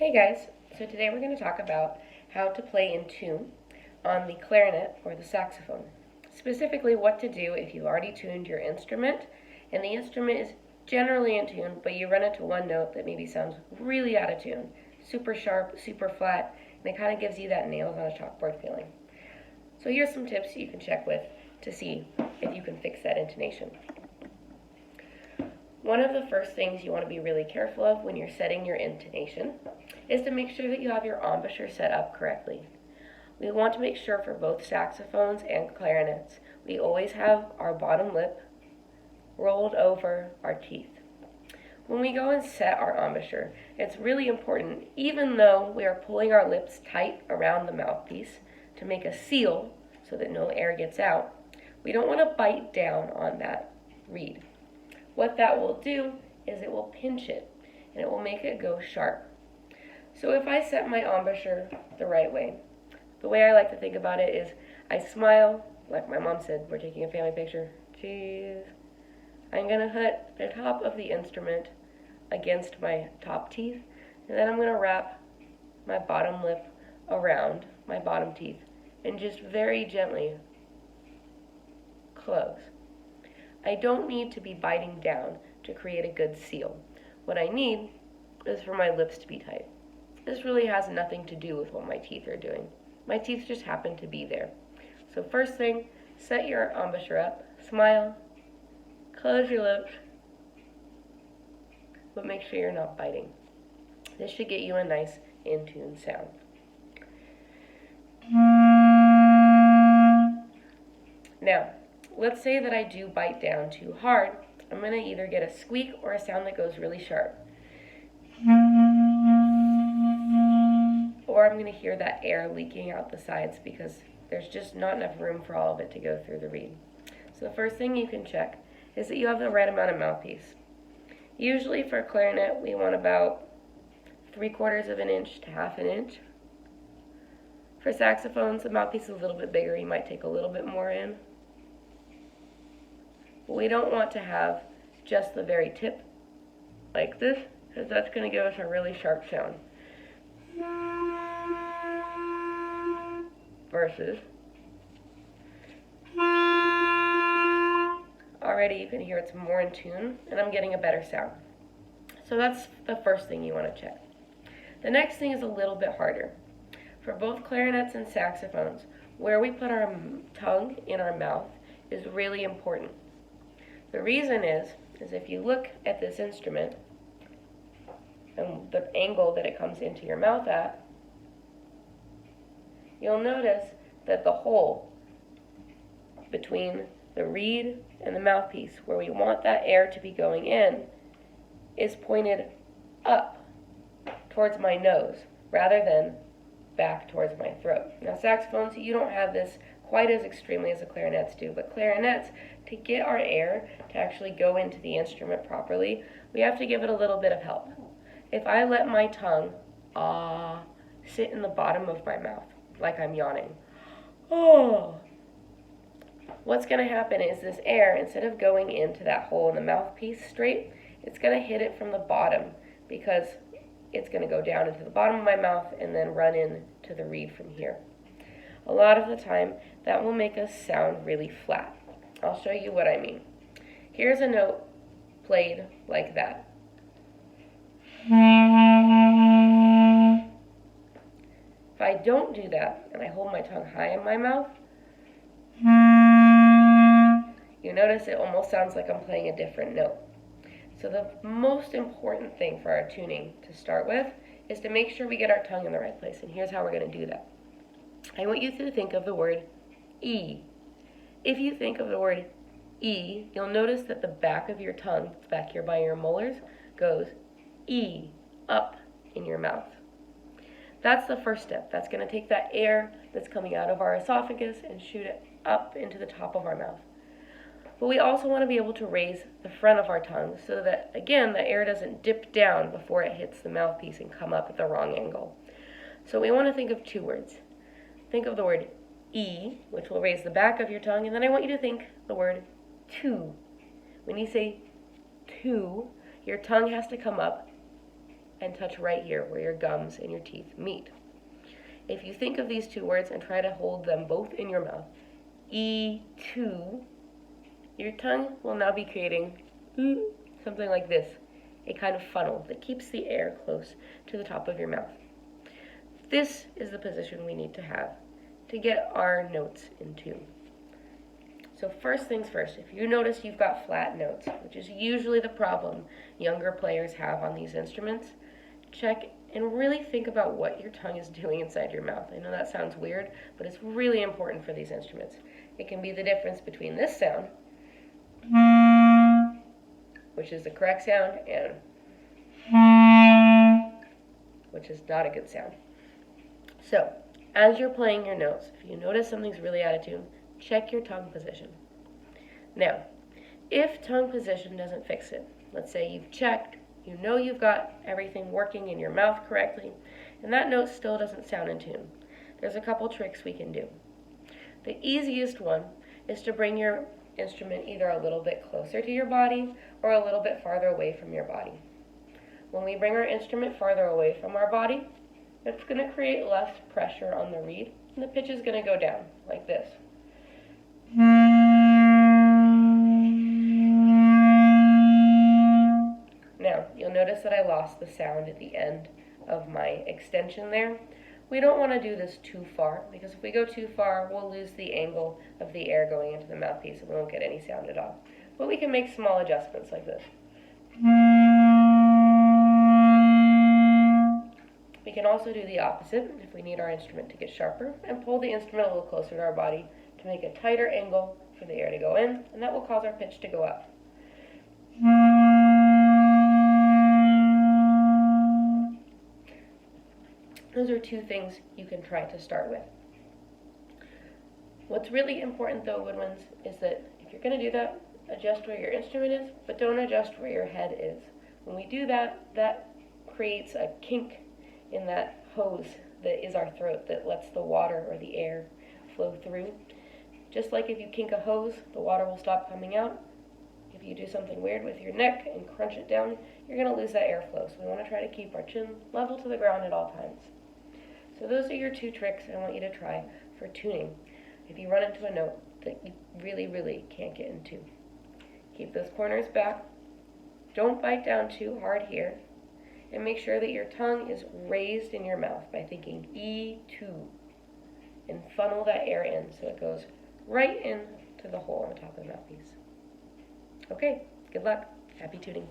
Hey guys, so today we're going to talk about how to play in tune on the clarinet or the saxophone. Specifically what to do if you've already tuned your instrument and the instrument is generally in tune, but you run into one note that maybe sounds really out of tune, super sharp, super flat, and it kind of gives you that nails on a chalkboard feeling. So here's some tips you can check with to see if you can fix that intonation. One of the first things you want to be really careful of when you're setting your intonation is to make sure that you have your embouchure set up correctly. We want to make sure for both saxophones and clarinets, we always have our bottom lip rolled over our teeth. When we go and set our embouchure, it's really important, even though we are pulling our lips tight around the mouthpiece to make a seal so that no air gets out, we don't want to bite down on that reed. What that will do is it will pinch it, and it will make it go sharp. So if I set my embouchure the right way, the way I like to think about it is I smile, like my mom said, we're taking a family picture, cheese. I'm going to hit the top of the instrument against my top teeth, and then I'm going to wrap my bottom lip around my bottom teeth, and just very gently close. I don't need to be biting down to create a good seal. What I need is for my lips to be tight. This really has nothing to do with what my teeth are doing. My teeth just happen to be there. So first thing, set your embouchure up, smile, close your lips, but make sure you're not biting. This should get you a nice in-tune sound. Now, let's say that I do bite down too hard. I'm going to either get a squeak or a sound that goes really sharp. Or I'm going to hear that air leaking out the sides because there's just not enough room for all of it to go through the reed. So the first thing you can check is that you have the right amount of mouthpiece. Usually for clarinet, we want about 3/4 of an inch to 1/2 an inch. For saxophones, the mouthpiece is a little bit bigger. You might take a little bit more in. But we don't want to have just the very tip like this, because that's going to give us a really sharp sound. Versus, already you can hear it's more in tune, and I'm getting a better sound. So that's the first thing you want to check. The next thing is a little bit harder. For both clarinets and saxophones, where we put our tongue in our mouth is really important. The reason is if you look at this instrument and the angle that it comes into your mouth at, you'll notice that the hole between the reed and the mouthpiece, where we want that air to be going in, is pointed up towards my nose rather than back towards my throat. Now saxophones, you don't have this quite as extremely as the clarinets do, but clarinets, to get our air to actually go into the instrument properly, we have to give it a little bit of help. If I let my tongue sit in the bottom of my mouth, like I'm yawning, what's going to happen is this air, instead of going into that hole in the mouthpiece straight, it's going to hit it from the bottom, because it's going to go down into the bottom of my mouth and then run in to the reed from here. A lot of the time, that will make us sound really flat. I'll show you what I mean. Here's a note played like that. If I don't do that, and I hold my tongue high in my mouth, you notice it almost sounds like I'm playing a different note. So the most important thing for our tuning to start with is to make sure we get our tongue in the right place, and here's how we're going to do that. I want you to think of the word E. If you think of the word E, you'll notice that the back of your tongue, back here by your molars, goes E, up in your mouth. That's the first step. That's going to take that air that's coming out of our esophagus and shoot it up into the top of our mouth. But we also want to be able to raise the front of our tongue so that, again, the air doesn't dip down before it hits the mouthpiece and come up at the wrong angle. So we want to think of two words. Think of the word E, which will raise the back of your tongue, and then I want you to think the word to. When you say to, your tongue has to come up and touch right here where your gums and your teeth meet. If you think of these two words and try to hold them both in your mouth, E2, your tongue will now be creating something like this, a kind of funnel that keeps the air close to the top of your mouth. This is the position we need to have to get our notes in tune. So first things first, if you notice you've got flat notes, which is usually the problem younger players have on these instruments, check and really think about what your tongue is doing inside your mouth. I know that sounds weird, but it's really important for these instruments. It can be the difference between this sound, which is the correct sound, and which is not a good sound. So, as you're playing your notes, if you notice something's really out of tune, check your tongue position. Now, if tongue position doesn't fix it, let's say you've checked, you know you've got everything working in your mouth correctly, and that note still doesn't sound in tune, there's a couple tricks we can do. The easiest one is to bring your instrument either a little bit closer to your body or a little bit farther away from your body. When we bring our instrument farther away from our body, it's going to create less pressure on the reed, and the pitch is going to go down like this. Now, you'll notice that I lost the sound at the end of my extension there. We don't want to do this too far, because if we go too far, we'll lose the angle of the air going into the mouthpiece and we won't get any sound at all. But we can make small adjustments like this. We can also do the opposite if we need our instrument to get sharper, and pull the instrument a little closer to our body to make a tighter angle for the air to go in, and that will cause our pitch to go up. Those are two things you can try to start with. What's really important though, woodwinds, is that if you're going to do that, adjust where your instrument is, but don't adjust where your head is. When we do that, that creates a kink in that hose that is our throat that lets the water or the air flow through. Just like if you kink a hose, the water will stop coming out. If you do something weird with your neck and crunch it down, you're going to lose that airflow. So we want to try to keep our chin level to the ground at all times. So those are your two tricks I want you to try for tuning if you run into a note that you really, really can't get into. Keep those corners back. Don't bite down too hard here. And make sure that your tongue is raised in your mouth by thinking E2. And funnel that air in so it goes right in to the hole on the top of the mouthpiece. Okay, good luck. Happy tuning.